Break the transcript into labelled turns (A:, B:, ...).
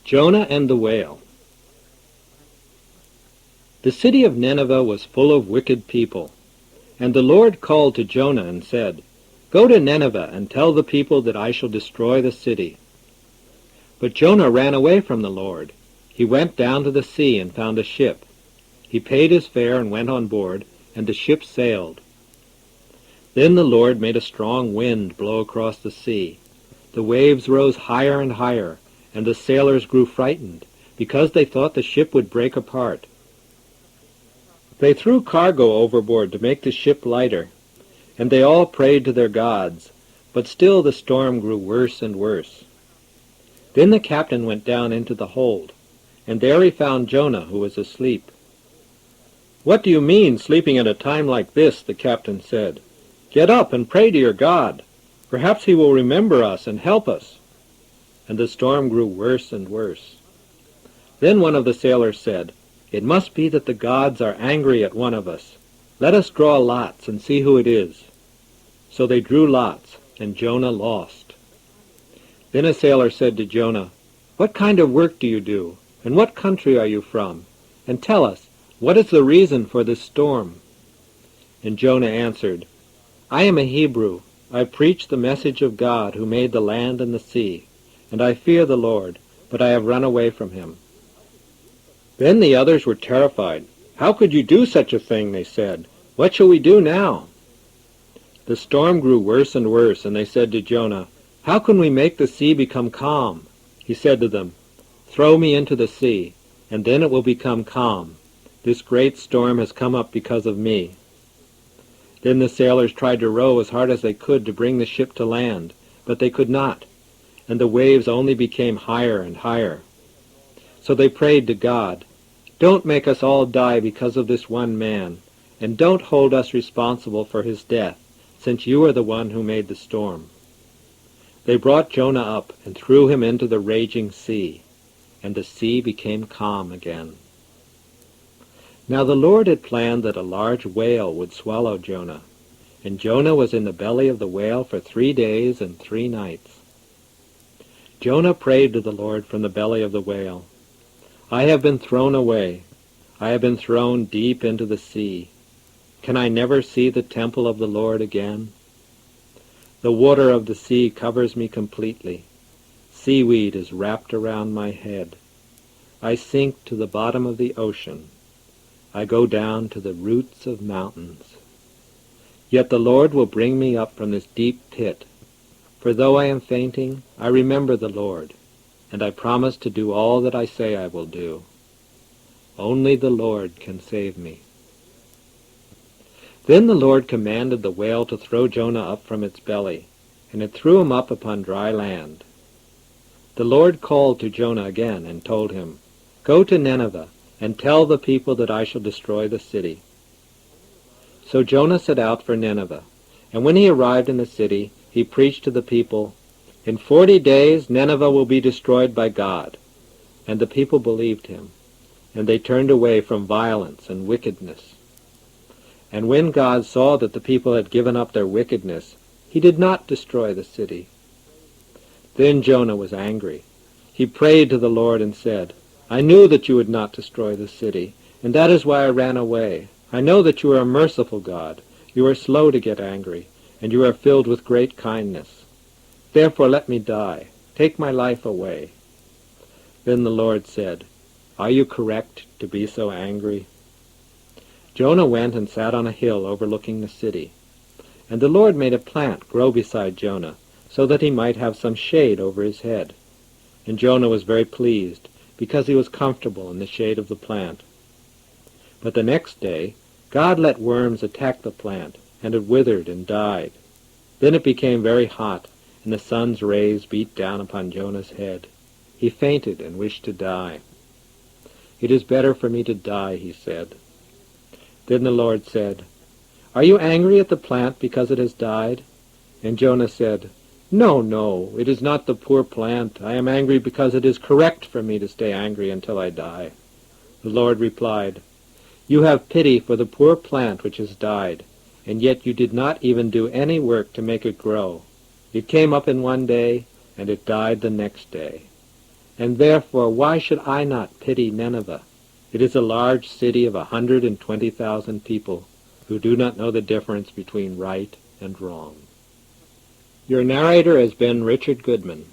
A: Jonah and the Whale. The city of Nineveh was full of wicked people, and the Lord called to Jonah and said, "Go to Nineveh and tell the people that I shall destroy the city." But Jonah ran away from the Lord. He went down to the sea and found a ship. He paid his fare and went on board, and the ship sailed. Then the Lord made a strong wind blow across the sea. The waves rose higher and higher, and the sailors grew frightened, because they thought the ship would break apart. They threw cargo overboard to make the ship lighter, and they all prayed to their gods, but still the storm grew worse and worse. Then the captain went down into the hold, and there he found Jonah, who was asleep. "What do you mean, sleeping at a time like this?" the captain said. "Get up and pray to your God. Perhaps he will remember us and help us." And the storm grew worse and worse. Then one of the sailors said, "It must be that the gods are angry at one of us. Let us draw lots and see who it is." So they drew lots, and Jonah lost. Then a sailor said to Jonah, "What kind of work do you do, and what country are you from? And tell us, what is the reason for this storm?" And Jonah answered, "I am a Hebrew. I preach the message of God who made the land and the sea, and I fear the Lord, but I have run away from him." Then the others were terrified. "How could you do such a thing?" they said. "What shall we do now?" The storm grew worse and worse, and they said to Jonah, "How can we make the sea become calm?" He said to them, "Throw me into the sea, and then it will become calm. This great storm has come up because of me." Then the sailors tried to row as hard as they could to bring the ship to land, but they could not, and the waves only became higher and higher. So they prayed to God, "Don't make us all die because of this one man, and don't hold us responsible for his death, since you are the one who made the storm." They brought Jonah up and threw him into the raging sea, and the sea became calm again. Now the Lord had planned that a large whale would swallow Jonah, and Jonah was in the belly of the whale for 3 days and 3 nights. Jonah prayed to the Lord from the belly of the whale, "I have been thrown away. I have been thrown deep into the sea. Can I never see the temple of the Lord again? The water of the sea covers me completely. Seaweed is wrapped around my head. I sink to the bottom of the ocean. I go down to the roots of mountains. Yet the Lord will bring me up from this deep pit. For though I am fainting, I remember the Lord, and I promise to do all that I say I will do. Only the Lord can save me." Then the Lord commanded the whale to throw Jonah up from its belly, and it threw him up upon dry land. The Lord called to Jonah again and told him, "Go to Nineveh, and tell the people that I shall destroy the city." So Jonah set out for Nineveh, and when he arrived in the city, he preached to the people, "In 40 days Nineveh will be destroyed by God." And the people believed him, and they turned away from violence and wickedness. And when God saw that the people had given up their wickedness, he did not destroy the city. Then Jonah was angry. He prayed to the Lord and said, "I knew that you would not destroy the city, and that is why I ran away. I know that you are a merciful God. You are slow to get angry, and you are filled with great kindness. Therefore let me die. Take my life away." Then the Lord said, "Are you correct to be so angry?" Jonah went and sat on a hill overlooking the city. And the Lord made a plant grow beside Jonah, so that he might have some shade over his head. And Jonah was very pleased, because he was comfortable in the shade of the plant. But the next day God let worms attack the plant, and it withered and died. Then it became very hot, and the sun's rays beat down upon Jonah's head. He fainted and wished to die. "It is better for me to die," he said. Then the Lord said, "Are you angry at the plant because it has died?" And Jonah said, No, it is not the poor plant. I am angry because it is correct for me to stay angry until I die." The Lord replied, "You have pity for the poor plant which has died, and yet you did not even do any work to make it grow. It came up in one day, and it died the next day. And therefore, why should I not pity Nineveh? It is a large city of 120,000 people who do not know the difference between right and wrong. Your narrator has been Richard Goodman.